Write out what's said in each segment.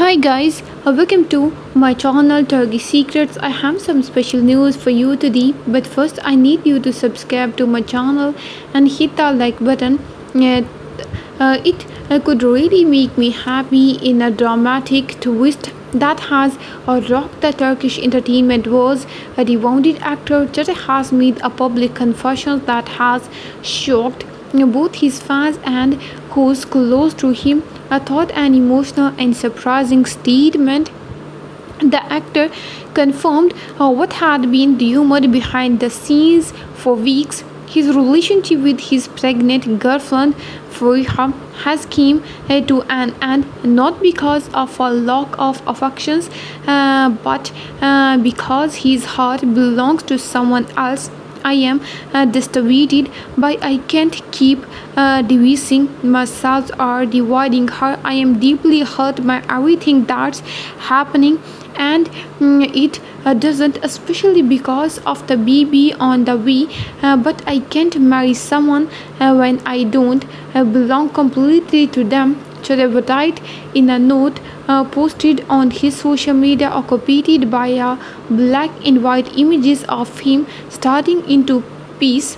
Hi guys, welcome to my channel Turkish Secrets. I have some special news for you today, but first I need you to subscribe to my channel and hit the like button. Uh, it could really make me happy in a dramatic twist that has rocked the Turkish entertainment wars. A devoted actor Çağatay has made a public confession that has shocked both his fans and those close to him. A thought an emotional and surprising statement. The actor confirmed what had been rumored behind the scenes for weeks. His relationship with his pregnant girlfriend Fariha has come to an end, not because of a lack of affections, but because his heart belongs to someone else. I am distributed, but I can't keep dividing myself or dividing her. I am deeply hurt by everything that's happening, and it doesn't, especially because of the baby on the way. But I can't marry someone when I don't belong completely to them. Celebrity in a note posted on his social media accompanied by black and white images of him starting into peace.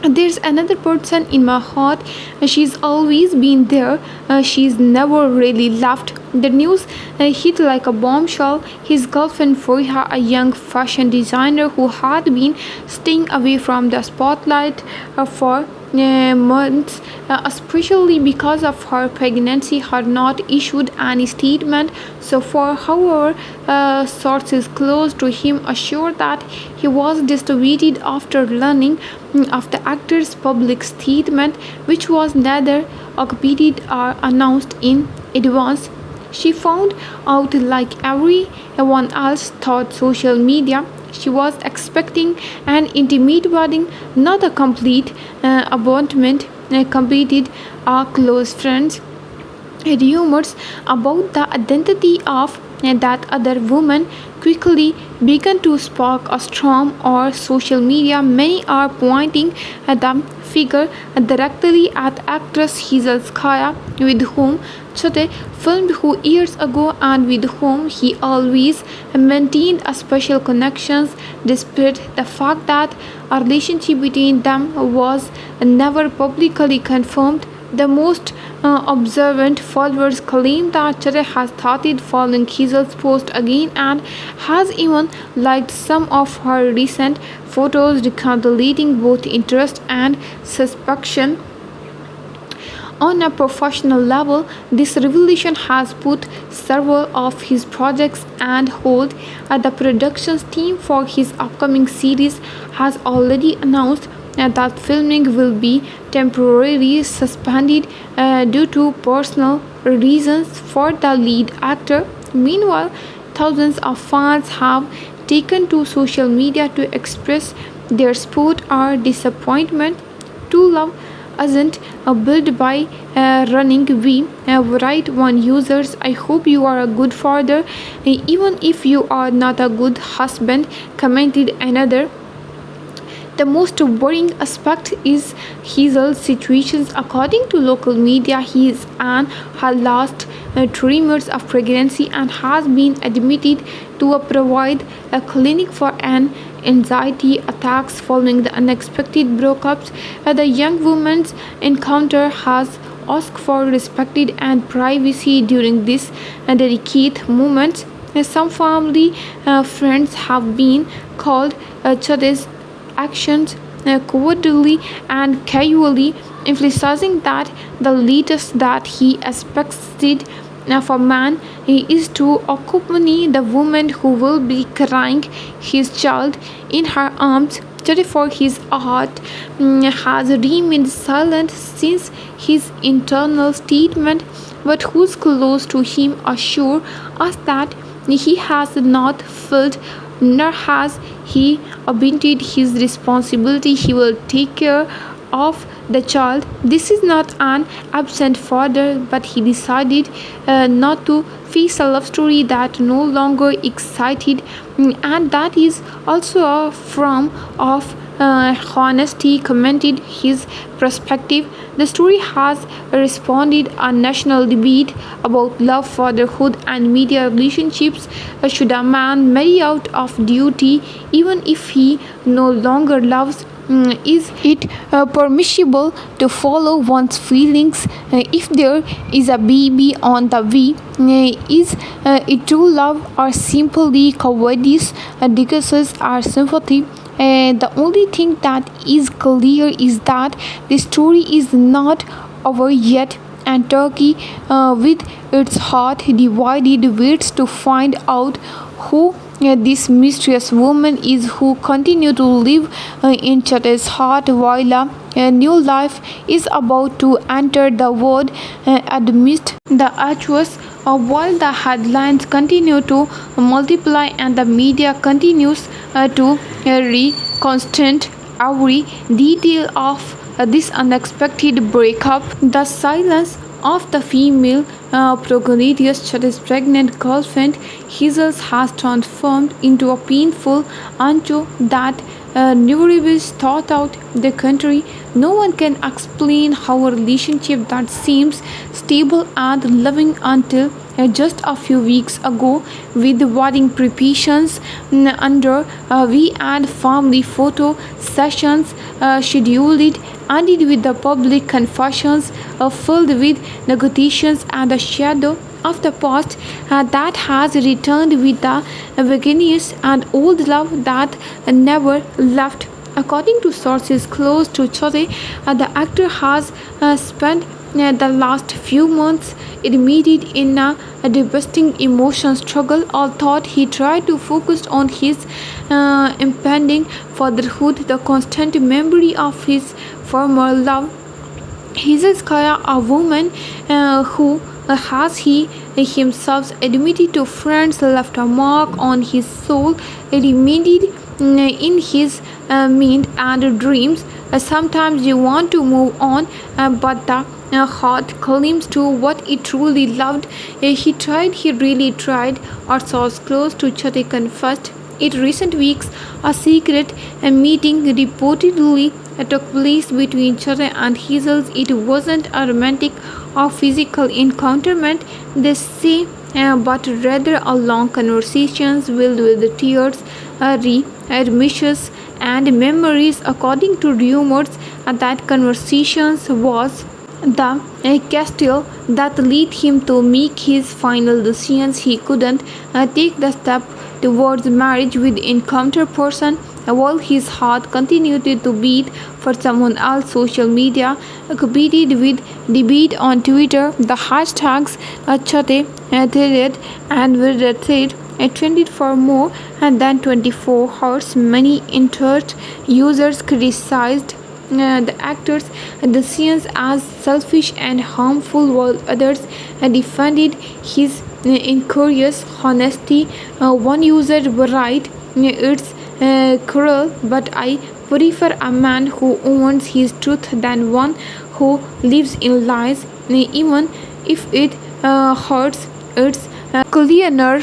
There's another person in my heart. She's always been there. She's never really left. The news hit like a bombshell. His girlfriend Fariha, a young fashion designer who had been staying away from the spotlight for months, especially because of her pregnancy, had not issued any statement so far. However, sources close to him assure that he was distributed after learning of the actor's public statement, which was neither accompanied or announced in advance. She found out like everyone else thought social media. She was expecting an intimate wedding, not a complete abandonment. Completed our close friends. Rumors about the identity of that other woman quickly began to spark a storm on social media. Many are pointing at the figure directly at actress Hazal, with whom Çağatay filmed years ago and with whom he always maintained a special connection, despite the fact that a relationship between them was never publicly confirmed. The most observant followers claim that Çağatay has started following Hazal's post again and has even liked some of her recent photos, reconciling both interest and suspicion. On a professional level, this revelation has put several of his projects on hold. The production team for his upcoming series has already announced that filming will be temporarily suspended due to personal reasons for the lead actor. Meanwhile, thousands of fans have taken to social media to express their support or disappointment. To love isn't built by running we write one users. I hope you are a good father, even if you are not a good husband, commented another. The most worrying aspect is Hazal's situation. According to local media, he is on her last trimesters of pregnancy and has been admitted to a private clinic for an anxiety attacks following the unexpected breakups. The young woman's encounter has asked for respect and privacy during this delicate moment. Some family friends have been called Çağatay's actions cowardly and casually, emphasizing that the latest that he expected of a man is to accompany the woman who will be crying his child in her arms. Çağatay, for his art, has remained silent since his internal statement, but who's close to him assure us that he has not felt nor has he abandoned his responsibility. He will take care of the child. This is not an absent father, but he decided not to face a love story that no longer excited, and that is also a form of honesty commented his perspective. The story has responded a national debate about love, fatherhood, and media relationships. Should a man marry out of duty even if he no longer loves? Is it permissible to follow one's feelings if there is a baby on the way? Is it true love or simply cowardice, disguised or sympathy? The only thing that is clear is that the story is not over yet, and Turkey, with its heart divided, waits to find out who this mysterious woman is who continue to live in Çağatay's heart while a new life is about to enter the world amidst the chaos. While the headlines continue to multiply and the media continues to reconstruct every detail of this unexpected breakup, the silence of the female protagonist, Çağatay's pregnant girlfriend Hazal, has transformed into a painful ancho that never was thought out the country. No one can explain how a relationship that seems stable and loving until just a few weeks ago, with wedding preparations under we and family photo sessions scheduled, ended with the public confessions filled with negotiations and the shadow of the past that has returned with the vagueness and old love that never left. According to sources close to Çağatay, the actor has spent the last few months admitted in a devastating emotional struggle. Although he tried to focus on his impending fatherhood, the constant memory of his former love, Hazal, a woman who has he himself admitted to friends left a mark on his soul, remained in his mind and dreams. Sometimes you want to move on, but the heart clings to what it truly loved. He really tried. Our source close to Çağatay confessed in recent weeks a secret meeting reportedly took place between Çağatay and Hazal. It wasn't a romantic or physical encounter, they say, but rather a long conversation filled with tears, admissions, and memories. According to rumors, that conversation was the castle that led him to make his final decisions. He couldn't take the step towards marriage with encounter person while his heart continued to beat for someone else. Social media competed with debate on Twitter. The hashtags Çağatay thread and with thread trended for more than 24 hours. Many internet users criticized the actor's decisions as selfish and harmful, while others defended his incurious honesty. One user wrote, "It's cruel, but I prefer a man who owns his truth than one who lives in lies, even if it hurts. It's clearer